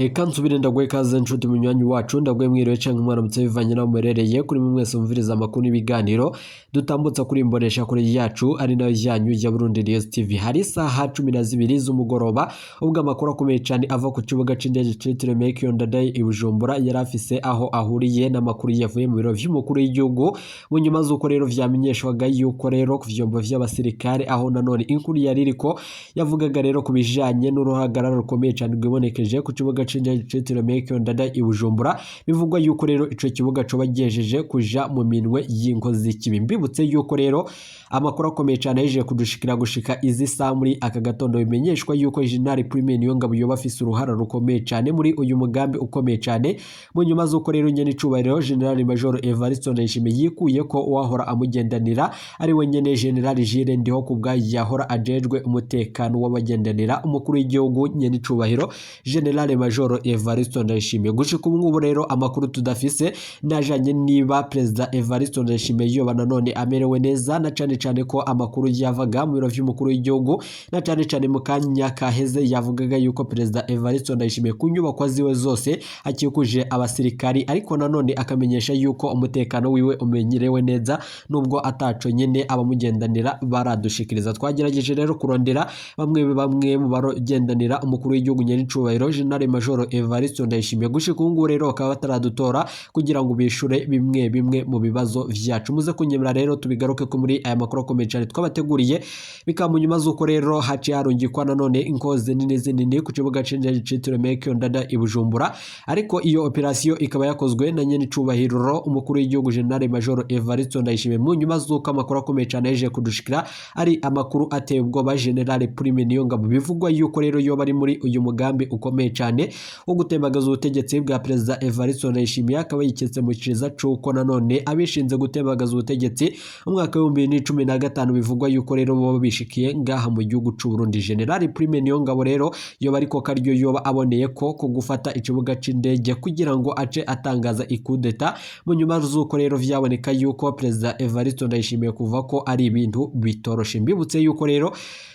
Eka nsubire ndagwe kaze nshuti munywanyi wacu ndagwe mwiriwe canke mwaramutse bivanye naho muherereye kuri mwese mumviriza amakuru n'ibiganiro dutambutsa kuri imbonesha kuri yacu ari nayo yanyu ya Burundi News TV. Hari isaha 12 z'umugoroba ubwo amakuru akomeye cyane ava ku kibuga c'indege citiriwe Melchior Ndadaye i Bujumbura yarafise aho ahuriye n'amakuru yavuye mu biro vy'umukuru w'igihugu mu nyuma z'uko rero vyamenyeshwaga yuko rero ku vyombo vy'abasirikare aho nanone inkuru yaririko yavugaga rero kubijanye n'uruhagarara rukomeye cyane rwibonekeje ku kibuga c'indege citiriwe Melchior Ndadaye i Bujumbura. Bivugwa yuko rero ico kibuga coba gihejeje kuja mu minwe y'inkozi z'ikibi. Mbibutse yuko rero amakuru akomeye cyane yeje kudushikira gushika izi saa muri aka gatondo bimenyeshwa yuko General Prime Niyongabo yoba afise uruhara rukomeye cyane muri uyu mugambi ukomeye cyane mu nyuma z'uko rero nyene icubahiro General Major Evariste Ndayishimiye yikuye ko uwahora amugendanira ari we nyene General Jules Ndihokubwa yahora ajejwe umutekano w'abagendanira umukuru w'igihugu nyene icubahiro General Major Evariste Ndayishimiye. Gushika ubu rero amakuru tudafise najanye niba President Evariste Ndayishimiye yoba nanone amerewe neza na cane ko amakuru yavaga mu biro vy'umukuru w'igihugu na cane mu kanya kaheze yavugaga yuko President Evariste Ndayishimiye ku nyubako ziwe zose akikuje abasirikari, ariko nanone akamenyesha yuko umutekano wiwe umenyerewe neza nubwo ataco nyene abamugendanira baradushikiriza. Twagerageje rero kurondera bamwe mu bagendanira umukuru w'igihugu nyene icubahiro General Major Evariste Ndayishimiye. Gushika ubu rero bakaba bataradutora kugira ngo bishure bimwe mu bibazo vyacu. Muze kunyemera rero tubigaruke ko muri aya makuru akomeye cyane twabateguriye bikamu nyuma z'uko rero haci harungikwa nanone inkozi nini ku kibuga c'indege citiriwe Melchior Ndadaye i Bujumbura, ariko iyo operation ikaba yakozwe na nyene icubahiro umukuru w'igihugu General Major Evariste Ndayishimiye. Mu nyuma z'uko amakuru akomeye cyane yeje kudushikira ari amakuru ateye ubwoba General Prime Niyongabo bivugwa yuko rero yo bari muri uyu mugambi ukomeye cyane wo gutembagaza ubutegetsi bwa President Evariste Ndayishimiye, akaba yiketse mu ciza cuko nanone abishinze gutembagaza ubutegetsi umwaka wa 2015 bivugwa yuko rero bo bishikiye ngaha mu gihugu c'u Burundi. General Prime Niyongabo rero yoba ariko karyo yoba aboneye ko gufata ikibuga c'indege kugira ngo ace atangaza ikudeta mu nyuma z'uko rero vyaboneka yuko President Evariste Ndayishimiye kuva ko ari ibintu bitoroshe. Mbibutse yuko rero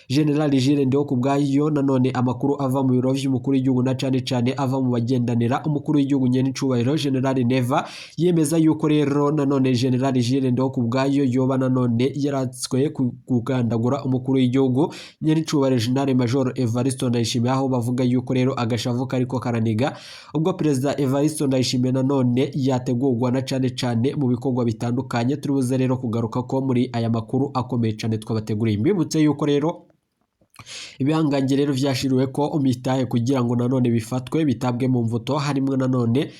General Jules Ndihokubwa nanone amakuru ava mu biro vy'umukuru w'igihugu na cane ava mu bagendanira umukuru w'igihugu nyene icubahiro General Neva yemeza yuko rero nanone General Jules Ndihokubwa yoba nanone yaratswe kugandagura umukuru w'igihugu nyene icubahiro General Major Evariste Ndayishimiye, aho bavuga yuko rero agashavu kariko karaniga ubwo President Evariste Ndayishimiye nanone yategurwa na cane mu bikorwa bitandukanye. Turibuze rero kugaruka ko muri aya makuru akomeye cyane twabateguriye. Mbibutse yuko rero ibihangange rero vyashiriwe ko umitahe kugira ngo nanone bifatwe bitabwe mu mvuto harimwe nanone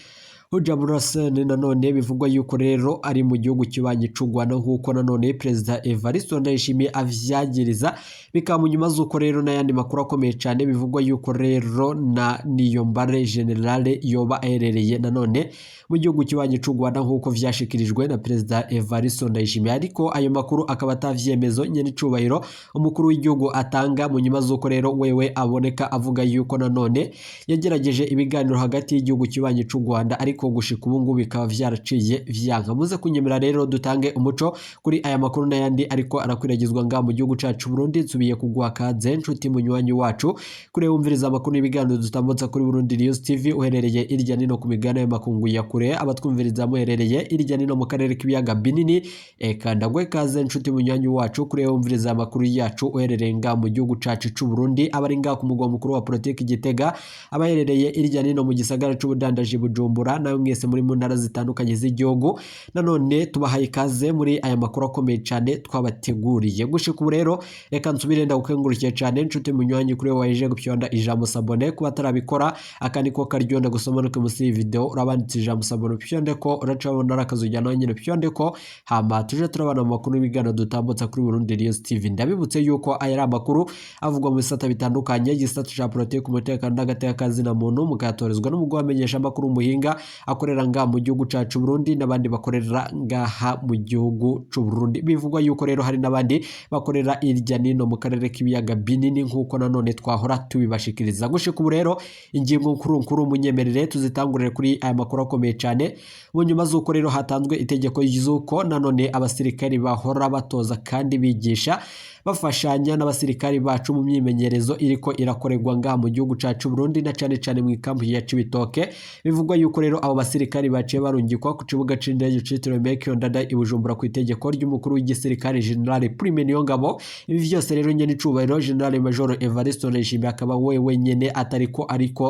Hujamurasene nanone bivugwa yuko rero ari mu gihugu kibanye c'u Rwanda nkuko nanone President Evariste Ndayishimiye avyagiriza bikamu nyuma z'uko rero n'ayandi makuru akomeye cyane bivugwa yuko rero na Niyombare General yoba aherereye nanone mu gihugu kibanye c'u Rwanda nkuko vyashikirijwe na President Evariste Ndayishimiye, ariko ayo makuru akaba atavyemezo nyene icubahiro umukuru w'igihugu atanga mu nyuma z'uko rero wewe aboneka avuga yuko nanone yagerageje ibiganiro hagati y'igihugu kibanye c'u Rwanda, ariko gushika ubu ngubu bikaba vyaraciye vyanka. Muze kunyemera rero dutange umuco kuri aya makuru n'ayandi ariko arakwiragizwa nga mu gihugu cacu Burundi. Nsubiye kugwa kaze nshuti munywanyi wacu kure wumviriza amakuru n'ibiganiro dutambutsa kuri Burundi News TV uherereye irya nino ku migana y'amakungu ya kure, abatwumviriza muherereye irya nino mu karere k'ibiyaga binini. Eka ndagwe kaze nshuti munywanyi wacu kure wumviriza amakuru yacu uherereye nga mu gihugu cacu c'u Burundi, abari nga ku mugwa mukuru wa politiki Gitega, abaherereye irya nino mu gisagara c'ubudandaji Bujumbura, nayo mwese muri mu ntara zitandukanye z'igihugu nanone tubahaye ikaze muri aya makuru akomeye cyane twabateguriye. Gushika ubu rero reka nsubire ndagukengurukije cyane nshuti munywanyi kuri waje gupyonda ijambo sabone kuba tarabikora akandi ko karyonda gusomanuka musi iyi video urabanditse ijambo sabone pyonde ko uracabona rakazujyana nyine pyonde ko hama tuje turabana mu makuru y'ibigano dutambutsa kuri Burundi News TV. Ndabibutse yuko aya ari amakuru avugwa mu bisata bitandukanye gisata ca politiki umutekano n'agateka kazi na muntu mukatorezwa n'umugwa amenyesha amakuru muhinga akorera ngaha mu gihugu cacu Burundi n'abandi bakorera ngaha mu gihugu c'u Burundi. Bivugwa yuko rero hari n'abandi bakorera irya nino mu karere k'ibiyaga binini nk'uko nanone twahora tubibashikiriza. Gushika ubu rero ingingo nkuru munyemerere tuzitangurire kuri aya makuru akomeye cyane. Mu nyuma z'uko rero hatanzwe itegeko y'uko nanone abasirikari bahora batoza kandi bigisha bafashanya n'abasirikari bacu mu myimenyerezo iriko irakorerwa ngaha mu gihugu cacu Burundi na cane mu ikambi ya Cibitoke. Bivugwa yuko rero abo basirikari baciye barungikwa ku kibuga c'indege citiriwe Melchior Ndadaye i Bujumbura ku itegeko ry'umukuru w'igisirikare General Prime Niyongabo. Ibi vyose rero nyene icubahiro General Major Evariste Ndayishimiye akaba wewe nyene ariko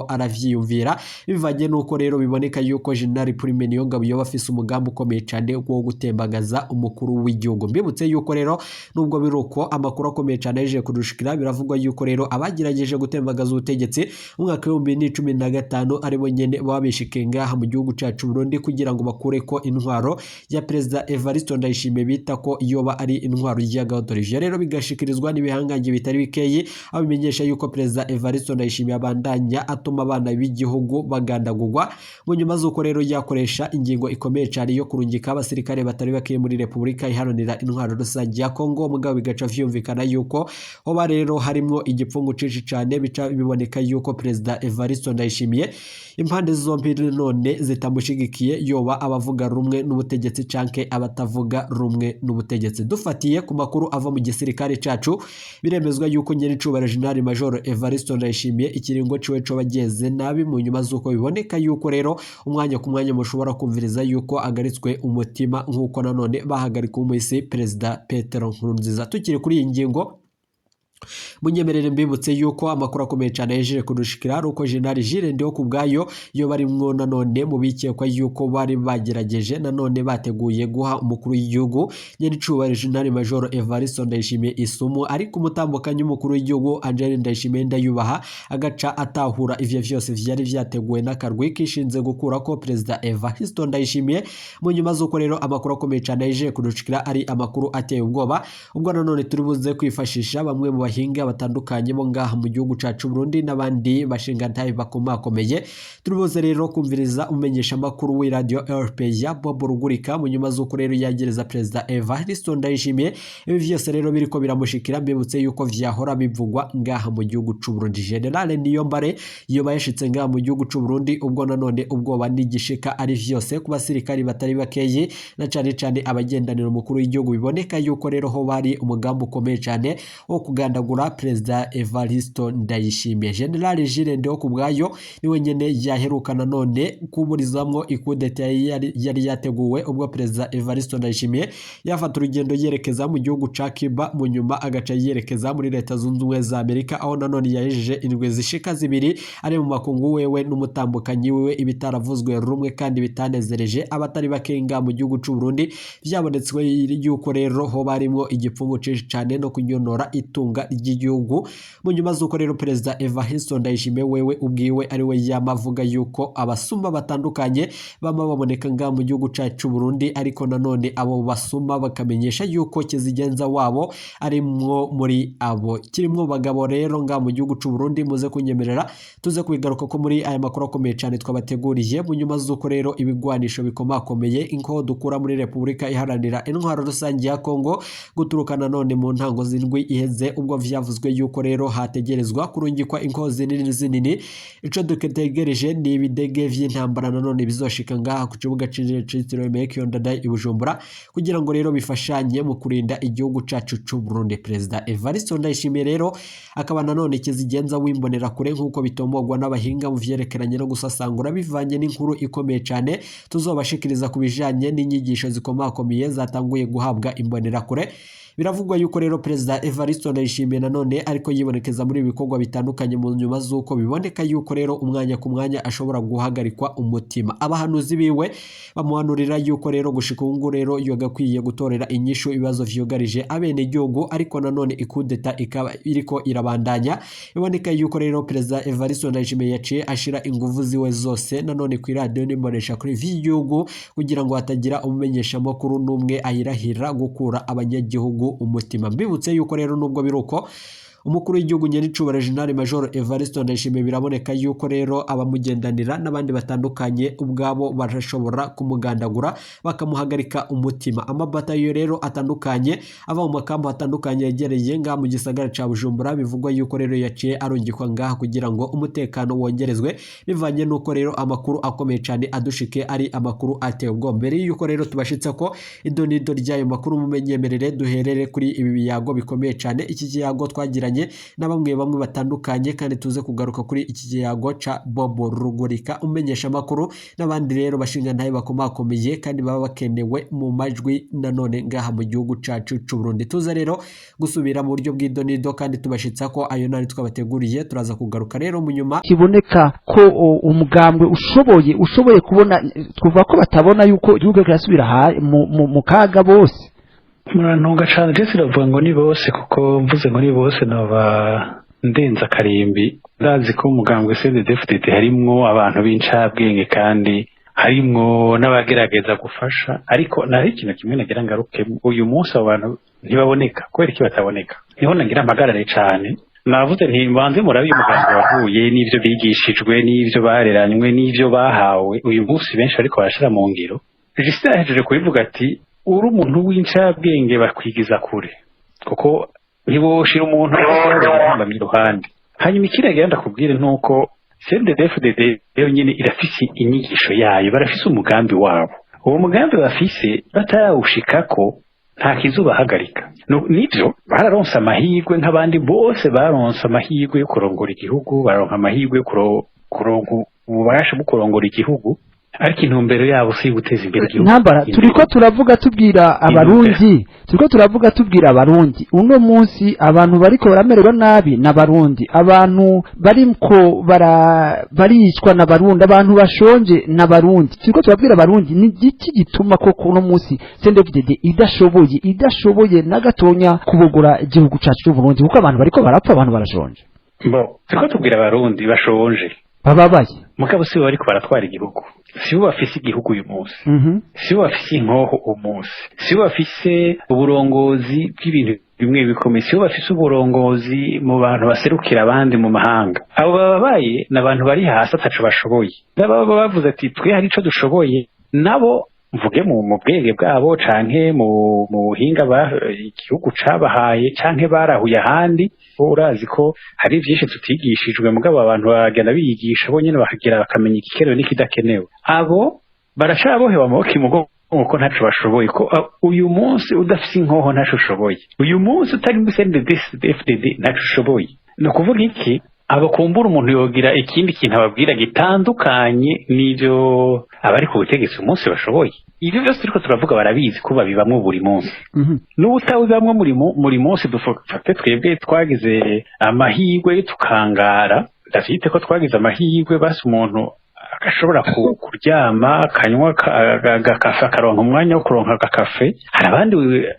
aravyiyumvira, bivanye nuko rero biboneka yuko General Prime Niyongabo yoba afise umugambi ukomeye cane wo gutembagaza umukuru w'igihugu. Mbibutse yuko rero nubwo biruko amakuru akomeye cyane yaje kudushikira, biravugwa yuko rero abagerageje gutembagaza ubutegetsi mu mwaka wa 2015 aribo nyene babishikiye ngaha mu gihugu cacu Burundi kugira ngo bakureko intwaro ya Perezida Evariste Ndayishimiye bita ko yoba ari intwaro y'agatorije. Rero bigashikirizwa n'ibihangange bitari bikeyi abimenyesha yuko Perezida Evariste Ndayishimiye abandanya atuma abana b'igihugu bagandagurwa. Mu nyuma z'uko rero yakoresha ingingo ikomeye cyane yo kurungika abasirikare batari bakiye muri Repubulika Iharanira Intwaro Rusange ya Kongo, mugabo bigaca vyumvikana yuko hoba rero harimwo igipfungu cici cyane, bica biboneka yuko Perezida Evariste Ndayishimiye impande zombi none zitamushigikiye, yoba abavuga rumwe n'ubutegetsi canke abatavuga rumwe n'ubutegetsi. Dufatiye ku makuru ava mu gisirikare cacu, biremezwa yuko nyene icubahiro General Major Evariste Ndayishimiye ikiringo ciwe co bageze nabi. Mu nyuma z'uko biboneka yuko rero umwanya ku mwanya mushobora kumviriza yuko agaritswe umutima nk'uko nanone bahagarika umuhisi Perezida Petero Nkurunziza. Tukiri kuri iyi ngingo munyemerere mbibutse yuko amakuru akomeye cyane yejeje kudushikira ari uko General Jules Ndihokubwayo yo barimwo nanone mu bikekwa yuko bari bagerageje nanone bateguye guha umukuru w'igihugu nyene icubahiro General Major Evariste Ndayishimiye isumu, ariko umutambukanye umukuru w'igihugu Angel Ndayishimiye Ndayubaha agaca atahura ivyo vyose vyari vyateguwe n'akarwi kishinze gukura ko Perezida Evariste Ndayishimiye. Mu nyuma z'uko rero amakuru akomeye cyane yejeje kudushikira ari amakuru ateye ubwoba, ubwo nanone turibuze kwifashisha bamwe mu bahinga batandukanye bo ngaha mu gihugu cacu Burundi n'abandi bashinga ntaye bakomakomeye. Turibuze rero kumviriza umenyesha makuru wa Radio RPA Bob Rugurika mu nyuma z'uko rero yagereza Perezida Evariste Ndayishimiye. Ibi vyose rero biriko biramushikira, mbibutse yuko vyahora bivugwa ngaha mu gihugu c'u Burundi. General Niyombare yoba yashitse ngaha mu gihugu c'u Burundi, ubwo nanone ubwoba n'igishika ari vyose ku basirikari batari bakeyi na cane abagendanira umukuru w'igihugu. Biboneka yuko rero ho bari umugambi ukomeye cyane wo kugandagura Perezida Evariste Ndayishimiye. General Jules Ndihokubwayo niwe nyene yaheruka nanone kuburizamwo ikudeta yari yateguwe ubwo Perezida Evariste Ndayishimiye yafata urugendo yerekeza mu gihugu ca Cuba, mu nyuma agaca yerekeza muri Leta Zunze Ubumwe za Amerika, aho nanone yajeje indwi zishika zibiri ari mu makungu wewe n'umutambukanyi wiwe. Ibitaravuzwe rumwe kandi bitanezereje abatari bakenga mu gihugu c'u Burundi, vyabonetswe yuko rero ho barimo igipfungu cici cyane no kunyonora itunga ry'igihugu. Mu nyuma z'uko rero Perezida Evariste Ndayishimiye wewe ubwiwe ari we yamavuga yuko abasuma batandukanye bama baboneka ngaha mu gihugu cacu Burundi, ariko nanone abo basuma bakamenyesha yuko kizigenza wabo arimwo muri abo. Kirimwo bagabo rero ngaha mu gihugu c'u Burundi, muze kunyemerera tuze kubigaruka ko muri aya makuru akomeye cyane twabateguriye. Mu nyuma z'uko rero ibigwanisho bikomakomeye inko dukura muri Repubulika Iharanira Intwaro Rusange ya Kongo guturuka nanone mu ntango zindwi iheze, ubwo vyavuzwe yuko rero hategerezwa kurungikwa inkozi zinini. Ico dutegereje ni ibidege vy'intambara nanone bizoshika ngaha ku kibuga c'indege Melchior Ndadaye i Bujumbura kugira ngo rero bifashanye mu kurinda igihugu cacu c'u Burundi. Perezida Evariste Ndayishimiye rero akaba nanone kizigenza wimbonera kure nk'uko bitomogwa n'abahinga mu vyerekeranye no gusasangura, bivanye n'inkuru ikomeye cyane tuzobashikiriza kubijanye n'inyigisho zikomakomeye zatanguye guhabwa imbonera kure. Biravugwa yuko rero Perezida Evariste Ndayishimiye nanone ariko yibonekeza muri ibikorwa bitandukanye mu nyuma z'uko biboneka yuko rero umwanya ku mwanya ashobora guhagarikwa umutima. Abahanuzi biwe bamuhanurira yuko rero gushika ubu rero yagakwiye gutorera inyishu ibibazo vyugarije abene igihugu, ariko nanone ikudeta ikaba iriko irabandanya. Biboneka yuko rero Perezida Evariste Ndayishimiye yaciye ashira inguvu ziwe zose nanone ku radio n'imbonesha kuri vy'igihugu kugira ngo hatagira umumenyesha makuru n'umwe ayirahira gukura abanyagihugu umutima. Mbibutse yuko rero nubwo biruko umukuru w'igihugu nyiricubahiro General Major Evariste Ndayishimiye biraboneka yuko rero abamugendanira n'abandi batandukanye ubwabo barashobora kumugandagura bakamuhagarika umutima. Amabatayo rero atandukanye ava mu makambo atandukanye yegereye ngaha mu gisagara ca Bujumbura bivugwa yuko rero yaciye arungikwa ngaha kugira ngo umutekano wongerezwe bivanye nuko rero amakuru akomeye cyane adushike ari amakuru ateye ubwoba. Mbere yuko rero tubashitse ko idonido ryayo makuru mumenyemerere duherere kuri ibi biyago bikomeye cyane. Iki kiyago twagiranye na bamwe batandukanye kandi tuze kugaruka kuri iki kiyago ca Bobo Rugurika umenyesha makuru n'abandi rero bashinga ntaye bakomakomeye kandi baba bakenewe mu majwi nanone ngaha mu gihugu cacu c'u Burundi. Tuza rero gusubira mu buryo bw'idonido kandi tubashitsa ko ayo nari twabateguriye. Turaza kugaruka rero mu nyuma kiboneka ko umugambwe ushoboye kubona twuva ko batabona yuko igihugu kirasubira mu kaga bose. Murantunga cyane je siravuga ngo ni bose kuko mvuze ngo ni bose naba ndenza karimbi. Ndazi ko umugambwe CNDD-FDD harimwo abantu b'incabwenge kandi harimwo n'abagerageza gufasha, ariko nari ikintu kimwe nagira ngaruke uyu munsi abantu ntibaboneka. Kubera iki bataboneka? Niho nagira amagarare cyane. Navuze nti banze murabi umugambwe wahuye n'ivyo bigishijwe n'ivyo bareranywe n'ivyo bahawe uyu munsi benshi ariko barashira mu ngiro. Justin yahejeje kubivuga ati uri umuntu w'incabwenge bakwigiza kure kuko ntiboshira umuntu ahamba iruhande. Hanyuma ikiragira ndakubwire nuko CNDD-FDD yo nyine irafise inyigisho yayo, barafise umugambi wabo. Uwo mugambi bafise batarawushikako nta kizubahagarika. Nivyo bararonsa amahirwe nk'abandi bose, baronsa amahirwe yo kurongora igihugu, baronka amahirwe yo kuronka ububasha bwo kurongora igihugu, ariko intumbero yabo si guteza imbere igihugu. Ntambara turiko turavuga tubwira abarundi uno munsi abantu bariko baramererwa nabi n'abarundi, abantu bariko baricwa n'abarundi, abantu bashonje n'abarundi. Turiko turabwira abarundi ni giki gituma ko uno munsi CNDD-FDD idashoboye na gatonya kubogora igihugu cacu cy'u Burundi kuko abantu bariko barapfa, abantu barashonje. Turiko tubwira abarundi bashonje bababaye mugabo si bariko baratwara igihugu, si bo bafise igihugu uyu munsi, si bo bafise inkoho umunsi, si bo bafise uburongozi bw'ibintu bimwe bikomeye, si bo bafise uburongozi mu bantu baserukira abandi mu mahanga. Abo bababaye n'abantu bari hasi ataco bashoboye, baba bavuze ati twe hari ico dushoboye, nabo mvuge mu bwenge bwabo canke mu buhinga igihugu cabahaye canke barahuye ahandi. Urazi ko hari byinshi tutigishijwe mugabo abantu bagenda biyigisha bonyene bakagira bakamenya igikenewe n'ikidakenewe. Abo baracabohewe amaboko imugongo ko ntaco bashoboye, ko uyu munsi udafise inkoho ntaco ushoboye, uyu munsi utari muri CNDD-FDD ntaco ushoboye. No kuvuga iki? Abo kumbura umuntu yogira ikindi kintu ababwira gitandukanye n'ivyo abari ku butegetsi umunsi bashoboye. Ivyo byose turiko turavuga barabizi ko babibamwo buri munsi. N'ubutawibamwo muri munsi dufate twebwe twagize amahirwe tukangara, ndafite ko twagize amahirwe basi umuntu agashobora kuryama akanywa agakafe akaronka umwanya wo kuronka agakafe. Hari abandi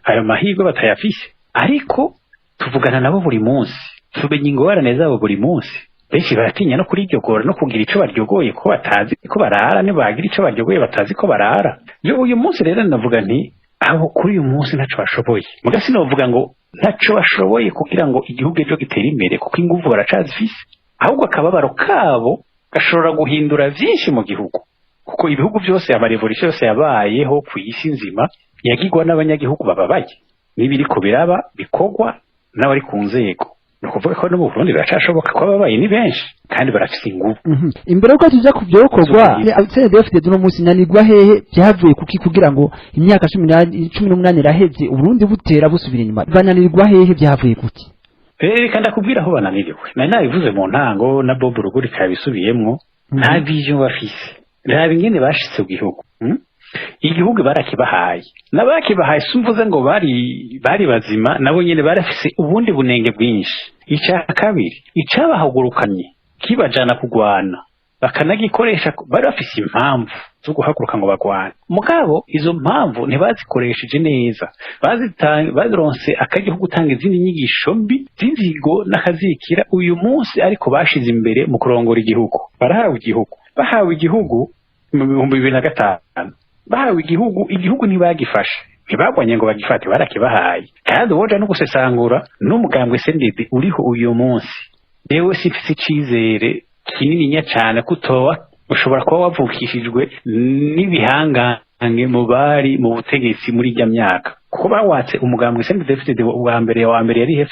ayo mahirwe batayafise, ariko tuvugana nabo buri munsi, tumenya ingorane zabo buri munsi. Benshi baratinya no kuriryogora no kugira ico baryogoye ko batazi ko barara, nibagira ico baryogoye batazi ko barara. Uyu munsi rero navuga nti aho kuri uyu munsi ntaco bashoboye, muga sinovuga ngo ntaco bashoboye kugira ngo igihugu ejo gitere imbere kuko inguvu baracazifise, ahubwo akababaro kabo gashobora guhindura vyinshi mu gihugu, kuko ibihugu byose amarevolution yose yabayeho ku isi nzima yagirwa n'abanyagihugu bababaye, n'ibiriko biraba bikogwa n'abari ku nzego. Nukuvuga ko no mu Burundi biracashoboka ko ababaye ni benshi kandi barafise inguvu. Imbere ko tuja kuvyokorwa CNDD-FDD no munsi nanigwa hehe byavuye kuki kugira ngo imyaka 18 iraheze Uburundi butera busubira inyuma, bananirwa hehe byavuye kuki? Reka ndakubwira aho bananiriwe. Nari nabivuze mu ntango na Bob Rugurika yabisubiyemwo. Nta vision bafise, nta bingene bashitse ku gihugu. Igihugu barakibahaye, nabakibahaye sumvuze ngo bari bazima, nabo nyene barafise ubundi bunenge bwinshi. Icya kabiri icabahagurukanye kibajana kugwana bakanagikoresha, bari bafise impamvu zo guhaguruka ngo bagwane, mugabo izo mpamvu ntibazikoresheje neza. Bazironse akagihugu gutanga izindi nyigisho mbi z'inzigo n'akazikira uyu munsi, ariko bashize imbere mu kurongora igihugu. Bahawe igihugu mu 2005, bahawe igihugu ntibagifashe, ntibabonye ngo bagifate barakibahaye kandi woja no gusesangura n'umugambwe CNDD uriho uyu munsi yewe sifise icizere kinininya cyane kutoba ushobora kuba wavukishijwe n'ibihangange mu bari mu butegetsi muri ijya myaka kuko bawatse umugambwe CNDD wa mbere yari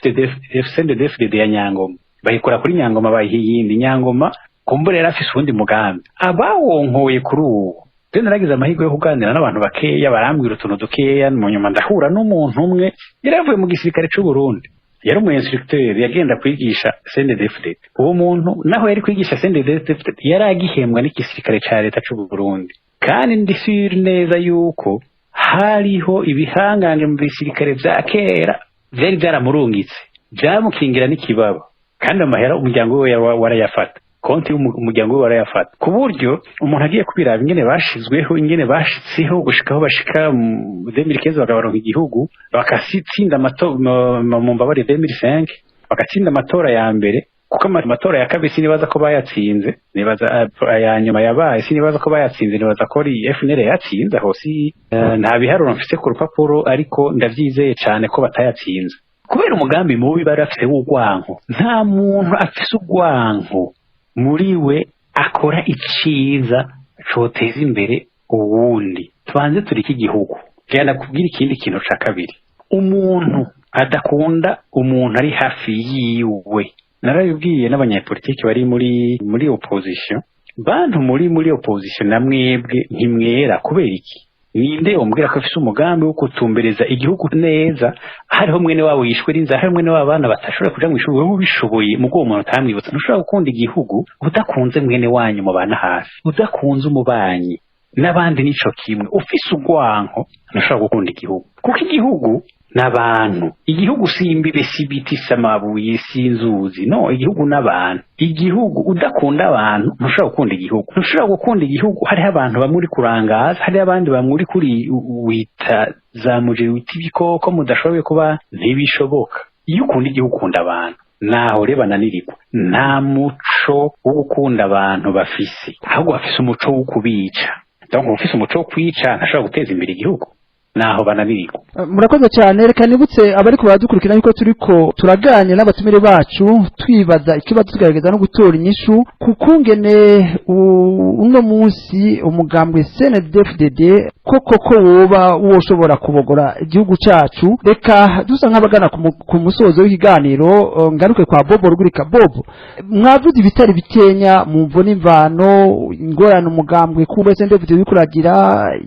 CNDD ya Nyangoma bayikora kuri Nyangoma bayihiyindi Nyangoma kumbure yari afise ubundi mugambi abawonkoye kuri ubu naragize amahirwe yo kuganira n'abantu bakeya barambwira utuntu dukeya mu nyuma ndahura n'umuntu umwe yaravuye mu gisirikare cy'u Burundi yari umu instructeur yagenda kwigisha CNDD-FDD uwo muntu naho yari kwigisha CNDD-FDD yari agihembwa n'igisirikare ca leta cy'u Burundi kandi ndi sure neza yuko hariho ibihangange mu bisirikare vya kera vyari vyaramurungitse vyamukingira n'ikibaba kandi amahera umuryango we warayafata konti umuryango we warayafata ku buryo umuntu agiye kubiraba ingene bashizweho ingene bashitseho gushikaho bashika mu 2015 bagabaronka igihugu bakasitsinda mu mbabare 2005 bakatsinda amatora ya mbere kuko amatora ya kabiri sinibaza ko bayatsinze nibaza ya nyuma yabaye sinibaza ko bayatsinze nibaza ko ari FNL yatsinze aho si nta biharuro mfise ku rupapuro ariko ndavyizeye cyane ko batayatsinze kubera umugambi mubi bari afite w'ugwanko nta muntu afise ugwanko muri we akora iciza coteza imbere uwundi tubanze turi iki gihugu cyane kubwira ikindi kintu ca kabiri umuntu adakunda umuntu ari hafi yiwe narabibwiye n'abanyapolitiki bari muri opposition bantu muri opposition namwebwe ntimwera kubera iki ninde umbwira ko afise umugambi wo kutumbereza igihugu neza hariho mwene wabo yishwe n'inzara hariho mwene wabo bana batashobora kuja mu ishuri wowe bishoboye mu bwo umuntu utamwibutsa ntushobora gukunda igihugu udakunze mwene wanyu mu bana hafi udakunze umubanyi n'abandi nico kimwe ufise ugwanko ntushobora gukunda igihugu kuko igihugu n'abantu igihugu simbibe sibiti samabuye sinzuzi no igihugu n'abantu igihugu udakunda abantu ntushobora gukunda igihugu ntushobora gukunda igihugu hariho abantu bamuri kurangaza hariho abandi bamuri kuri wita zamuje wita ibikoko mudashoboye kuba ntibishoboka iyo ukunda igihugu ukunda abantu naho reba nanirikwa nta muco wo gukunda abantu bafise ahubwo bafise umuco wo kubica donc ufise umuco wo kwica ntashobora guteza imbere igihugu naho banabiriko murakoze cyane reka nibutse abari ko baradukurikira yuko turiko turaganye n'abatumire bacu twibaza ikibazo tugerageza no gutora inyishu kukungene uno munsi umugambwe CNDD-FDD koko woba woshobora kubogora igihugu cacu reka dusa nk'abagana ku musozo w'ikiganiro ngaruke kwa Bobo Rugurika Bobo mwavuze ibitari bitenya mu mvo n'imvano ingorane umugambwe ku CNDD-FDD bikuragira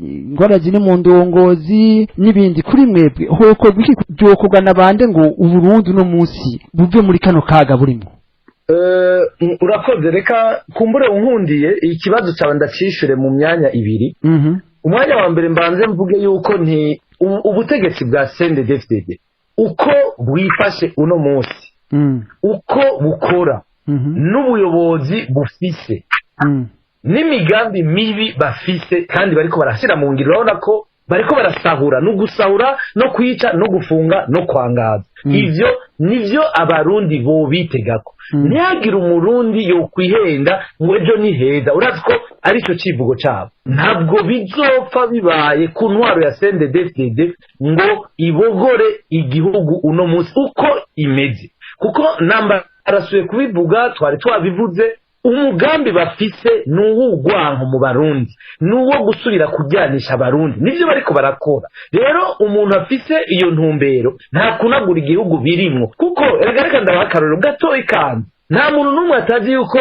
ingorane zini mu ndongozi n'ibindi kuri mwebwe hoko biki byokorwa nabande ngo uburundi no munsi buve muri kano kaga burimo urakoze reka kumbure unkundiye ikibazo cyawe ndacishure mu myanya ibiri umwanya wa mbere mbanze mvuge yuko nti ubutegetsi bwa CNDD-FDD uko bwifashe uno munsi uko bukora n'ubuyobozi bufise n'imigambi mibi bafise kandi bariko barashira mu ngiro urabona ko bariko barasahura no gusahura no kwica no gufunga no kwangaza ivyo nivyo abarundi bo bitegako ntihagire umurundi yo kwihenda ngo ejo ni heza urazi ko arico civugo cabo ntabwo bizopfa bibaye ku ntwaro ya CNDD-FDD ngo ibogore igihugu uno munsi uko imeze kuko namba arasuye kubivuga twari twabivuze umugambi bafise n'uwugwanko mu barundi n'uwo gusubira kujyanisha abarundi nivyo bariko barakora rero umuntu afise iyo ntumbero nta kunagura igihugu birimwo kuko reka ndabakaroro gatoyi kandi nta muntu n'umwe atazi yuko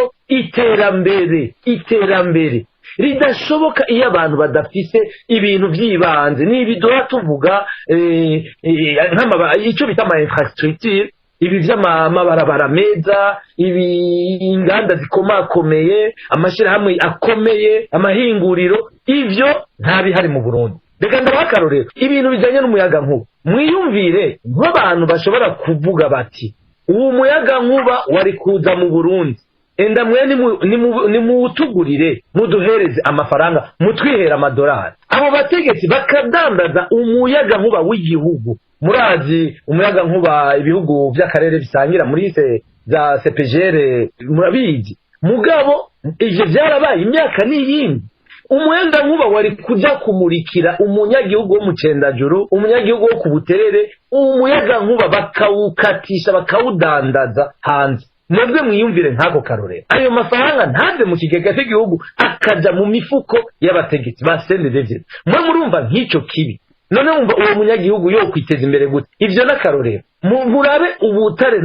iterambere ridashoboka iyo abantu badafise ibintu by'ibanze n'ibiduha tuvuga icyo bita ama infrastructure ibi vy'amabarabara meza ibi inganda zikomakomeye amashirahamwe akomeye amahinguriro ivyo nta bihari mu Burundi reka ndabakarorero ibintu bijanye n'umuyaga nkuba mwiyumvire nk'abantu bashobora kuvuga bati uwo muyaga nkuba wari kuza mu Burundi enda mwe nimuwutugurire muduhereze amafaranga mutwihera amadolari abo bategetsi bakadandaza umuyaga nkuba w'igihugu murazi umuyaga nkuba ibihugu by'akarere bisangira muri za CPGR murabizi mugabo ivyo byarabaye imyaka n'iyindi umuyaga nkuba wari kuja kumurikira umunyagihugu wo mu Cendajuru, umunyagihugu wo ku Buterere, umuyaga nkuba bakawukatisha bakawudandaza hanze. Mwebwe mwiyumvire nk'ako karorero, ayo mafaranga ntaze mu kigega cy'igihugu akaja mu mifuko y'abategetsi ba CNDD-FDD. Mwe murumva nk'icyo kibi, none wumva uwo munyagihugu yo kwiteza imbere gute? Ivyo n'akarorero. Murabe ubutare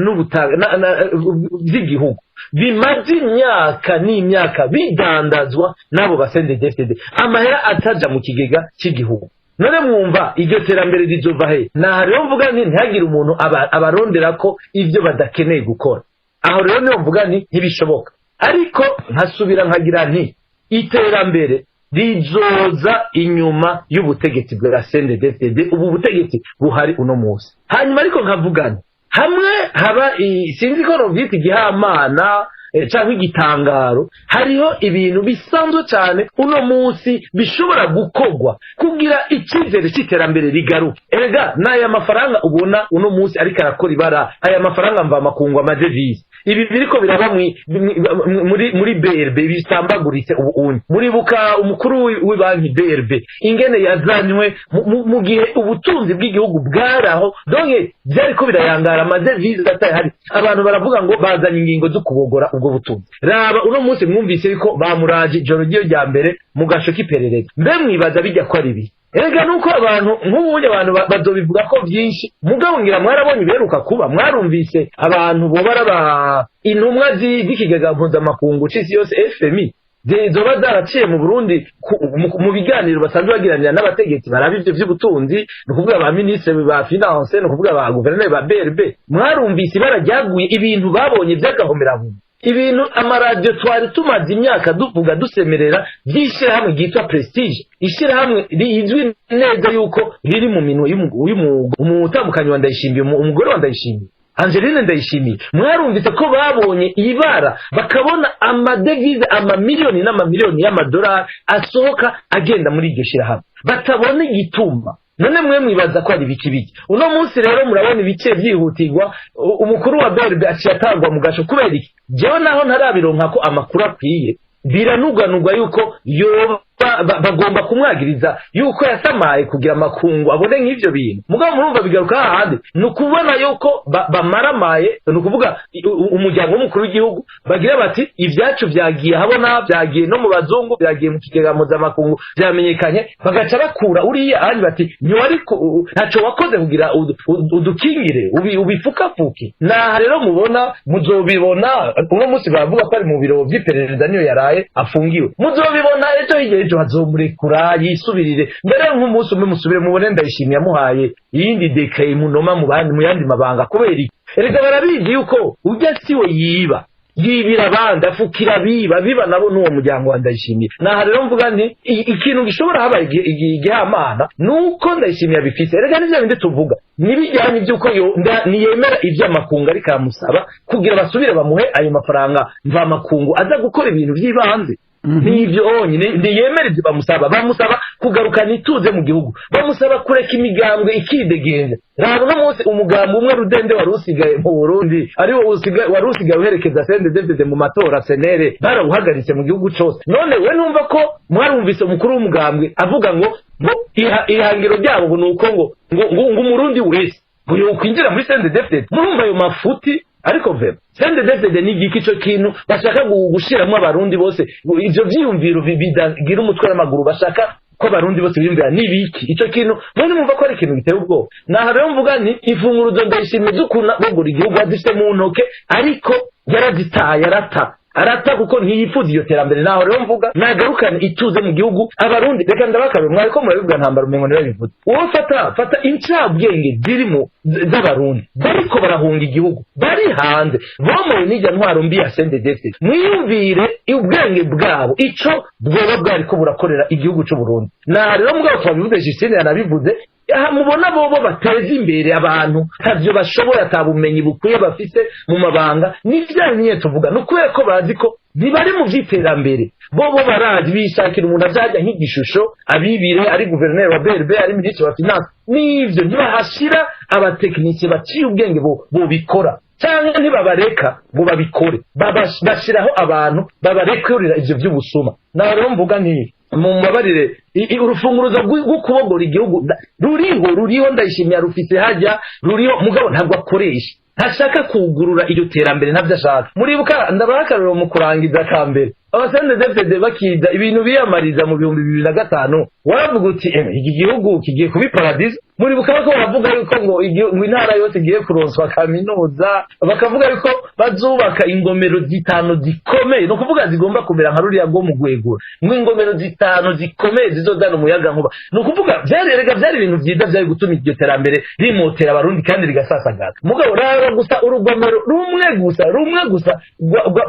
by'igihugu bimaze imyaka n'imyaka bidandazwa n'abo ba CNDD-FDD, amahera ataja mu kigega cy'igihugu. None mwumva iryo terambere rizova he? Na rero mvuga nti ntihagire umuntu abarondera ko ivyo badakeneye gukora. Aho rero niyo mvuga nti ntibishoboka, ariko nkasubira nkagira nti iterambere rizoza inyuma y'ubutegetsi bwa CNDD-FDD, ubu butegetsi buhari uno munsi. Hanyuma ariko nkavuga nti hamwe haba sinzi ko rovite igihamana cyangwa igitangaro, hariho ibintu bisanzwe cyane uno munsi bishobora gukogwa kugira icyizere cy'iterambere rigaruke. Erega n'aya mafaranga ubona uno munsi ariko arakora ibara, aya mafaranga mva makungu amadevize, ibi biriko biraba muri BRB bisambaguritse ubu muribuka umukuru w'ibanki BRB ingene yazanywe mu gihe ubutunzi bw'igihugu bwaraho, donke byariko birayangara amadevize atahari. Abantu baravuga ngo bazanye ingingo zo kubogora ubwo butunzi. Raba uno munsi mwumvise ko bamuraje ijoro rya mbere mu gasho k'iperereza. Mbe mwibaza bijya ko ari ibi? Erega nuko abantu nk'ubuye abantu bazobivuga ko byinshi, mugabo ngira mwarabonye ibiheruka kuba, mwarumvise abantu bobara intumwa z'ikigega mpuzamakungu c'isi yose FMI zoba zaraciye mu Burundi mu biganiro basanzwe bagiranira n'abategetsi baraba ivyo vy'ubutunzi, ni ukuvuga ba ministre ba finance, ni ukuvuga ba guverineri ba BRB. Mwarumvise barajyaguye ibintu babonye by'agahomerabuntu, ibintu amaradiyo twari tumaze imyaka duvuga dusemerera by'ishyirahamwe ryitwa Prestige, ishyirahamwe rizwi neza yuko riri mu minwe y'umutambukanyi wa Ndayishimiye, umugore wa Ndayishimiye, Angeline Ndayishimiye. Mwarumvise ko babonye ibara bakabona amadevize amamiliyoni n'amamiliyoni y'amadolari asohoka agenda muri iryo shyirahamwe, batabona igituma. None mwe mwibaza ko ari biki? Uno munsi rero murabona ibice byihutirwa, umukuru wa BRB aciye atangwa mu gasho kubera iki? Jewe naho ntarabironka ko amakuru akwiye, biranuganurwa yuko bagomba kumwagiriza yuko yasamaye kugira amakungu abone nk'ivyo bintu. Mugabo murumva bigaruka hahandi, ni ukubona yuko bamaramaye, ni ukuvuga umuryango w'umukuru w'igihugu bagira bati ibyacu byagiye habona, byagiye no mu bazungu, byagiye mu kigega mpuzamakungu, byamenyekanye, bagaca bakura uriya ahandi bati ntiwari ntaco wakoze kugira udukingire ubifukafuke. Na rero mubona muzobibona uno munsi baravuga ko ari mu biro by'iperereza niyo yaraye afungiwe, muzobibona ejo hazomurekura yisubirire. Mbere nk'umunsi umwe musubire mubone Ndayishimiye yamuhaye iyindi decret munoma mu yandi mabanga. Kubera iki? Erega barabizi yuko ujya siwe yibira abandi, afukira biba nabo n'uwo muryango wa Ndayishimiye. Naha rero mvuga nti ikintu gishobora haba igihamana nuko Ndayishimiye abifise. Erega n'ivyo bindi tuvuga nibijyanye by'uko niyemera ivy'amakungu ariko aramusaba kugira basubire bamuhe ayo mafaranga mva makungu aza gukora ibintu by'ibanze. Nivyo onyine ndiyemera ibyo bamusaba kugarukana ituze mu gihugu, bamusaba kureka imigambwe ikidegenza. Raba no munsi umugambo umwe Rudende wari usigaye mu Burundi, ari wo wari usigaye uherekeza CNDD-FDD mu matora senere, barawuhagaritse mu gihugu cyose. None we numva ko mwarumvise umukuru w'umugambwe avuga ngo ihangiro ryabo nuko ngo umurundi wese ngo yokwinjira muri CNDD-FDD. Murumva ayo mafuti? Ariko vema CNDD-FDD ni igiki cyo kintu bashaka gushiramo abarundi bose, ivyo vyiyumviro bidagira umutwe n'amaguru, bashaka ko abarundi bose biyumvira nibiki icyo kintu. Mwene mumva ko ari ikintu giteye ubwoba. Naha rero mvuga nti imfunguruzo Ndayishimiye z'ukuna bogura igihugu adifite mu ntoke, ariko yarazitaye arata kuko ntiyifuza iyo terambere. Naho rero mvuga nagarukana ituze mu gihugu, abarundi reka ndabakabe mwariko murabivuga ntambara umengo nirabivuze. Wowe fata incabwenge zirimo z'abarundi bariko barahunga igihugu, bari hanze bomoye n'ijya ntwaro mbi ya CNDD-FDD. Mwiyumvire ubwenge bwabo ico bwoba bwariko burakorera igihugu cy'u Burundi. Naha rero mugabo twabivuze, Justine yanabivuze, mubona bobo bateza imbere abantu ntavyo bashoboye, atabumenyi bukwiye bafise mu mabanga. N'ivyanye tuvuga nukubera ko bazi ko ntibari mu vy'iterambere. Bobo barazi bishakira umuntu azajya nk'igishusho abibire, ari guverineri wa BRB, ari minisitiri wa finance. N'ivyo ntibahashira abatekinisiye baciye ubwenge bo bikora, cyangwa ntibabareka bo babikore, bashiraho abantu babarekurira ivyo vy'ubusuma. Naho rero mvuga nti mu mabarire urufunguruzo rw'ukubogora igihugu ruriho ndayishimiye rufite hajya ruriho mugabo ntabwo akoresha ntashaka kugurura iryo terambere ntabyo ashaka muribuka ndabahakariro mu kurangiza kambere abasende DFDD bakiza ibintu biyamariza mu 2005 waravuga uti iki gihugu kigiye kuba paradise muribuka ko baravuga yuko ngo intara yose igiye kuronswa kaminuza bakavuga yuko bazubaka ingomero 5 zikomeye no kuvuga zigomba kumera nka ruriya go mu gwegura ngo ingomero 5 zikomeye zizozana umuyaga nkuba no kuvuga byari ibintu byiza byari gutuma iryo terambere rimotera abarundi kandi rigasasagaza mugabo rara gusa urugomero rumwe gusa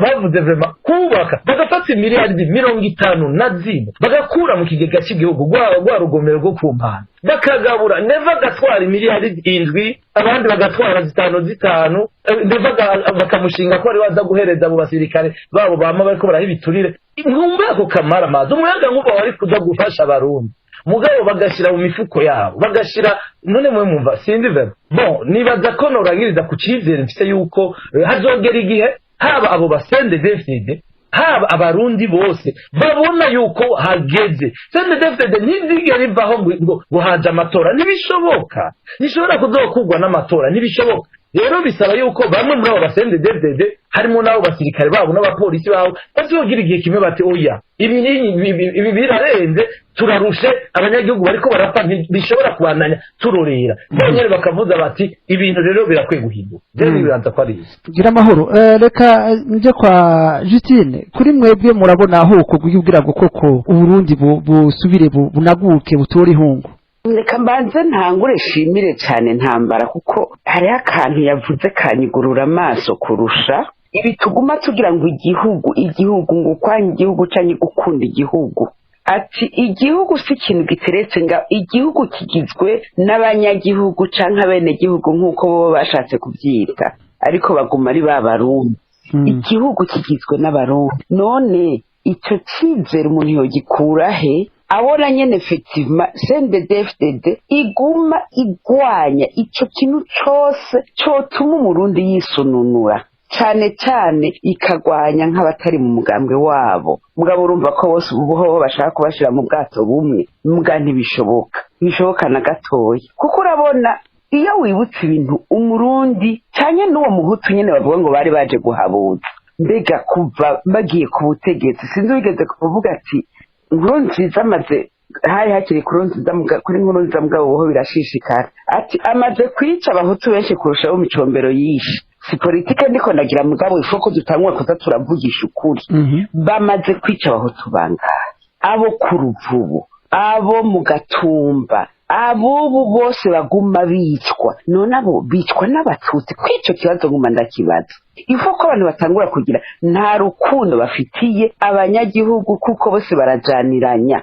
bavuze vraiment kubaka bagafata miliyari 50 bagakura mu kigega cy'igihugu rwa rugomero rwo kumpana bakagabura neva gatwara miliyari 7 abandi bagatwara 5 neva bakamushinga ko ari waza guhereza mu basirikare babo bama bariko barahibiturire nkumbe ako kamara amazi umuyaga nkuba wari kuza gufasha abarundi mugabo bagashira mu mifuko yabo bagashira none mwe mumva sindi vero bon nibaza ko norangiriza ku cizere mfise yuko hazogera igihe haba abo basende DFDD haba abarundi bose babona yuko hageze sende DFDD ntizigera ivaho ngo haje amatora ntibishoboka nishobora kuzokugwa n'amatora ntibishoboka rero bisaba yuko bamwe muri abo basende DFDD harimo nabo basirikare babo n'abapolisi babo bazogira igihe kimwe bati oya ibi birarenze turarushe abanyagihugu bariko barapfa bishobora kubandanya turorera bonyene bakavuza bati ibintu rero birakwiye guhinduka rero biranza ko ari gira amahoro reka nje kwa Justine kuri mwebwe murabona aho kugira ngo koko uburundi busubire bunaguke butore ihungu reka mbanze ntangure shimire cyane ntambara kuko hari akantu yavuze kanyigurura amaso kurusha ibi tuguma tugira ngo igihugu ngo kwanya igihugu canyi gukunda igihugu ati igihugu si ikintu giteretse nga igihugu kigizwe n'abanyagihugu canke abenegihugu nk'uko bo bashatse kuvyita ariko baguma ari babarundi igihugu kigizwe n'abarundi none ico cizere umuntu yogikura he abona nyene effectivement CNDD-FDD iguma igwanya ico kintu cose cotuma umurundi yisununura cyane ikagwanya nk'abatari mu mugambwe wabo mugabo urumva ko bose ubuho bashaka kubashira mu bwato bumwe mbwa ntibishoboka na gatoya kuko urabona iyo wibutse ibintu umurundi cyane n'uwo muhutu nyene bavuga ngo bari baje guhabuza mbega kuva bagiye ku butegetsi sinzi wigeze kuvuga ati Nkurunziza amaze hari hakiri kuri Nkurunziza mugabo ubuho birashishikara ati amaze kwica abahutu benshi kurusha bo micombero yishe si politike ndiko ndagira mugabo ifoko dutangwa kuza turavugisha ukuri bamaze kwica abahutu bangahe abo ku Ruvubu abo mu Gatumba abo bose baguma bicwa none abo bicwa n'abatutsi kwico kibazo nguma ndakibaza ifoko abantu batangura kugira nta rukundo bafitiye abanyagihugu kuko bose barajaniranya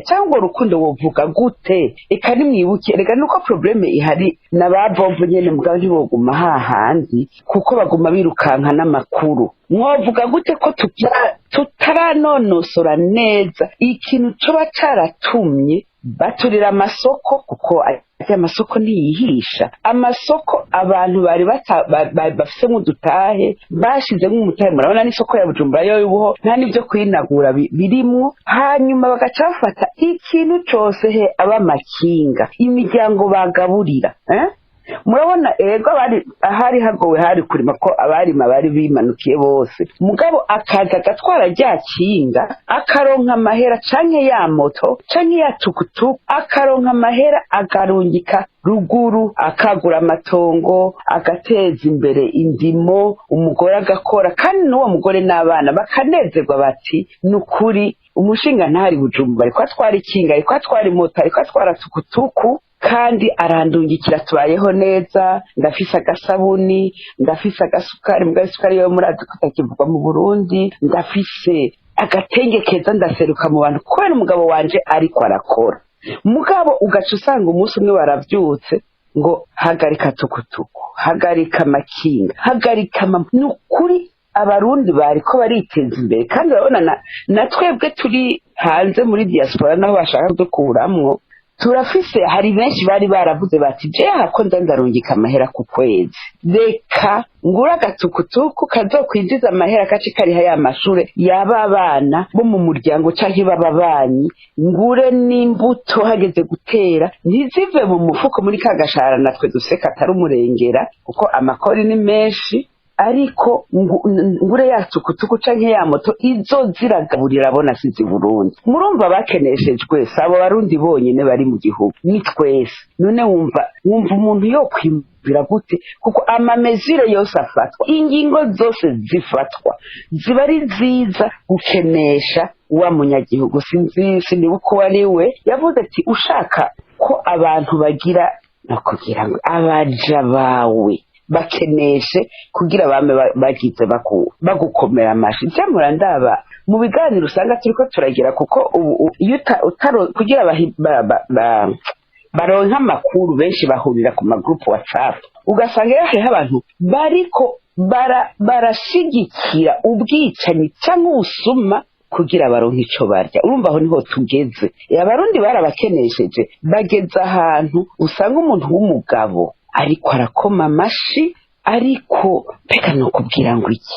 cyangwa urukundo wovuga gute eka nimwibuke rega nuko probleme ihari nabavomvu nyene mugabo ntiboguma hahandi kuko baguma birukanka n'amakuru mwovuga gute ko tutaranonosora neza ikintu coba caratumye baturira amasoko kuko amasoko ntiyihisha amasoko abantu bari bafise nk'udutahe bashize nk'umutahe murabona n'isoko ya Bujumbura y'ubuho nta n'ibyo kwinagura birimwo hanyuma bagaca bafata ikintu cose he abamakinga imiryango bagaburira murabona ego ahari hagowe hari kurima ko abarima bari bimanukiye bose mugabo akaza agatwara rya kinga akaronka amahera canke ya moto canke ya tukutuku akaronka amahera agarungika ruguru akagura amatongo agateza imbere indimo umugore agakora kandi n'uwo mugore n'abana bakanezerwa bati nukuri umushinga ntari Bujumbura ariko atwara ikinga ariko atwara moto ariko atwara tukutuku kandi arandungikira tubayeho neza ndafise agasabuni ndafise agasukari mbwa isukari yo muri adukutakivugwa mu Burundi ndafise agatenge keza ndaseruka mu bantu kubera umugabo wanje ariko arakora mugabo ugaca usanga umunsi umwe baravyutse ngo hagarika tukutuku hagarika makinga hagarika nukuri abarundi bariko bariteza imbere kandi urabona na twebwe turi hanze muri diaspora naho bashaka dukuramwo turafise hari benshi bari baravuze bati je hako ndarungika amahera ku kwezi reka ngura agatukutuku kazokwinjiza amahera kaci kariha ya mashure yaba abana bo mu muryango canke b'ababanyi ngure n'imbuto hageze gutera ntizive mu mufuko muri kagashara natwe duseka atari umurengera kuko amakori ni menshi ariko ngure ya tukutuku canke ya moto izo ziragaburira abona sizi Burundi murumva bakeneshejwe sabo barundi bonyene bari mu gihugu ni twese none wumva umuntu yo kwimvira gute kuko amamezire yose afatwa ingingo zose zifatwa ziba ari nziza gukenesha wa munyagihugu sinzi uko wari we yavuze ati ushaka ko abantu bagira no kugira ngo abaja bawe bakeneshe kugira bame bagize bagukomera amashi cyamura ndaba mu biganiro usanga turiko turagira kuko iyo kugira baronka amakuru benshi bahurira ku magroup WhatsApp ugasanga yahe abantu bariko barashigikira ubwicanyi cyangwa ubusuma kugira baronke ico barya urumva aho niho tugeze abarundi barabakenesheje bageze ahantu usanga umuntu w'umugabo ariko arakoma amashi ariko peka no kubwira ngo iki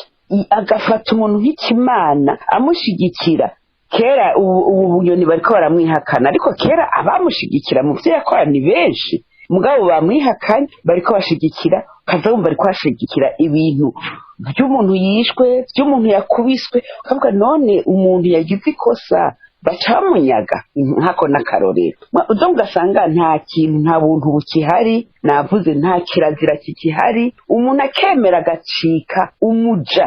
agafata umuntu nk'ikimana amushigikira kera ubu bunyoni bariko baramwihakana ariko kera abamushigikira mu vyo yakora ni benshi mugabo bamwihakanye bariko bashigikira kazabumva bariko bashigikira ibintu by'umuntu yishwe by'umuntu yakubiswe ukavuga none umuntu yagize ikosa bacamunyaga nkako n'akarorero uzo ugasanga nta kintu nta buntu bukihari navuze nta kirazira kikihari umuntu akemera agacika umuja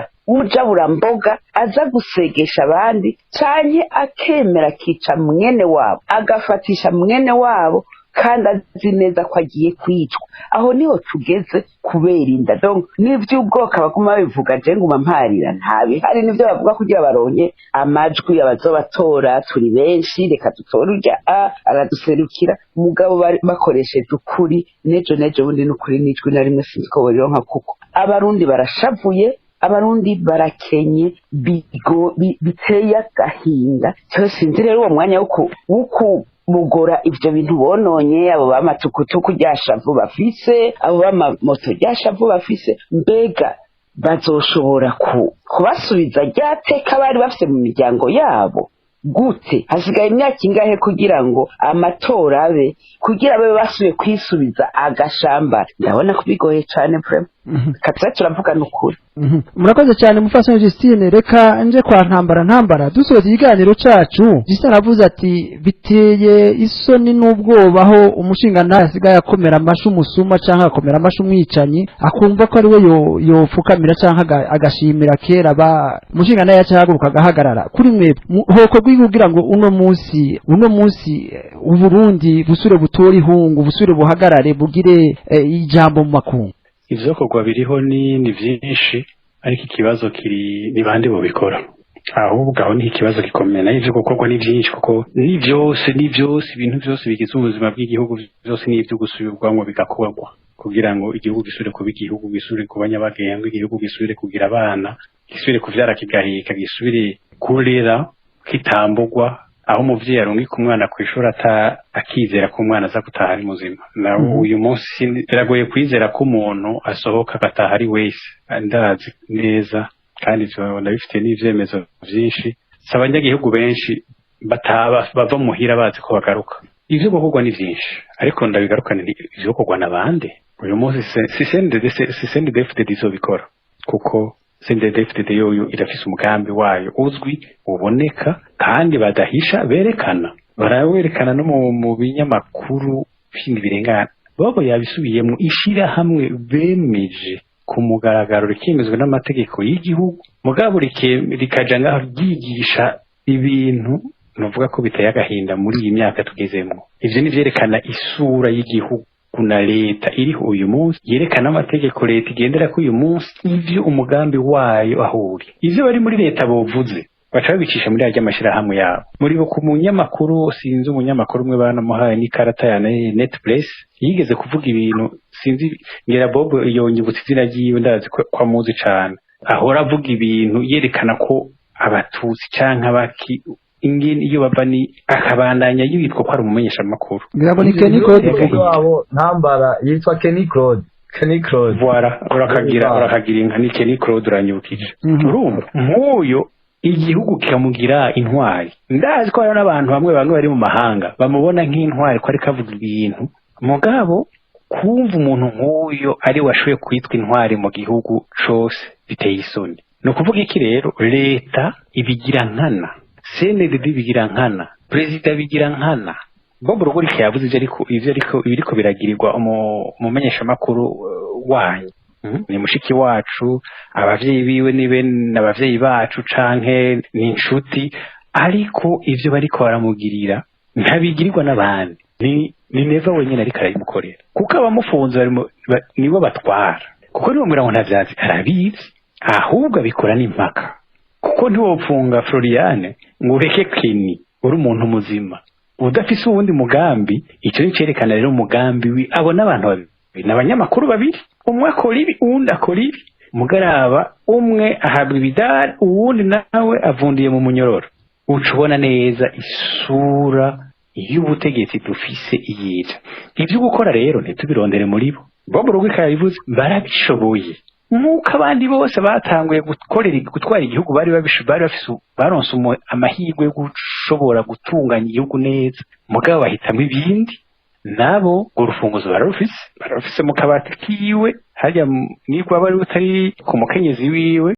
buramboga aza gusegesha abandi canke akemera akica mwene wabo agafatisha mwene wabo kandi azi neza ko agiye kwicwa aho niho tugeze kubera inda donc n'ivy'ubwoko baguma bivuga je nguma mparira ntabihari nivyo bavuga kugira baronke amajwi abazobatora turi benshi reka dutore urya araduserukira mugabo bakoresheje ukuri nejo bundi n'ukuri n'ijwi na rimwe siniko borironka kuko abarundi barashavuye abarundi barakenye biteye agahinda cyo sinzi rero uwo mwanya wuku mugora ivyo bintu bononye abo bamatukutuku ryashavu bafise abo bamamoto ryashavu bafise mbega bazoshobora kubasubiza ryateka bari bafise mu miryango yabo gute hasigaye imyaka ingahe kugira ngo amatora abe kugira babe basubiye kwisubiza agashamba ndabona kubigoye cane prem katsa turavuga n'ukuri murakoze cyane mufasha Justine reka nje kwa ntambara dusoza ikiganiro cacu Justine aravuze ati biteye isoni n'ubwoba aho umushinga ntasigaye akomera amashu musuma canke akomera amashu mwicanyi akumva ko ari we yofukamira canke agashimira kera ba umushinga naye yacahaguruka agahagarara kuri mwebwe hoko kugira ngo uno munsi Uburundi busure butora ihungu busure buhagarare bugire ijambo mu makungu ivyokorwa biriho ni vyinshi ariko ikibazo kiri ni bande bo bikora ahubwo aho ni ikibazo gikomeye nayo ivyo gukorwa ni vyinshi kuko ni vyose ibintu vyose bigize ubuzima bw'igihugu vyose ni ivyo gusubirwamwo bigakorwa kugira ngo igihugu gisubire kuba igihugu gisubire kuba nyabagendwa igihugu gisubire kugira abana gisubire kuvyara kigaheka gisubire kurera kitambugwa aho umuvyeyi arungika umwana kw'ishuri akizera ko umwana aza gutaha ari muzima nawe uyu munsi biragoye kwizera ko umuntu asohoka agataha ari wese ndazi neza kandi ndabifite n'ivyemezo vyinshi si abanyagihugu benshi bava muhira bazi ko bagaruka ivyo gukorwa ni vyinshi ariko ndabigarukana ivyo gukorwa n'abandi uyu munsi si CNDD-FDD izobikora kuko CNDD-FDD yoyo irafise umugambi wayo uzwi uboneka kandi badahisha barawerekana no mu binyamakuru bindi birengana bobo yabisubiyemo ishira hamwe bemeje ku mugaragaro rikemezwa n'amategeko y'igihugu mugabo rikaja ngaho ryigisha ibintu novuga ko biteye agahinda muri iyi myaka tugezemo ivyo ni vyerekana isura y'igihugu kuna leta iriho uyu munsi yerekana amategeko leta igendera ko uyu munsi ivyo umugambi wayo ahuri ivyo bari muri leta bovuze baca babicisha muri arya mashirahamwe yabo muri bo ku munyamakuru sinzi umunyamakuru umwe banamuhaye n'ikarata ya Netpress yigeze kuvuga ibintu sinzi ngera Bob yonyibutse izina ryiwe ndazi ko amuzi cane ahora avuga ibintu yerekana ko abatutsi canke abaki ingene iyo bava ni akabandanya yitwa ko ari umumenyesha makuru ngira ngo ni Kenny Claude wabo ntambara yitwa Kenny Claude voilà urakagira inka ni Kenny Claude uranyukije urumva nk'uyo igihugu kikamugira intwari ndazi ko hari n'abantu bamwe bari mu mahanga bamubona nk'intwari ko ari kavuga ibintu mugabo kumva umuntu nk'uyo ari washoboye kwitwa intwari mu gihugu cose biteye isoni no kuvuga iki rero leta ibigira nkana CNDD bigira nkana perezida bigira nkana Bob Rugurika yavuze ibiriko biragirirwa umumenyesha makuru wanyu ni mushiki wacu abavyeyi biwe nibe n'abavyeyi bacu canke ni inshuti ariko ivyo bariko baramugirira ntabigirirwa n'abandi ni neva wenyine ariko arayimukorera kuko abamufunze nibo batwara kuko nibo murango ntavyazi arabizi ahubwo abikora n'impaka kuko ntiwopfunga Floriane ngo ureke Kenny uri umuntu muzima udafise uwundi mugambi icyo nicerekana rero umugambi abona abantu babiri n'abanyamakuru babiri umwe akora ibi uwundi akora ibi mugaraba umwe ahabwa ibidari uwundi nawe avundiye mu munyororo ucubona neza isura y'ubutegetsi dufise iyica ivyo gukora rero ntitubirondere muri bo Bob Rugurika yabivuze barabishoboye nk'uko abandi bose batanguye gutwara igihugu baronse amahirwe yo gushobora gutunganya igihugu neza mugabo bahitamo ibindi nabo urufunguzo bararufise mu kabati kiwe harya nibwo aba ari utari ku mukenyezi wiwe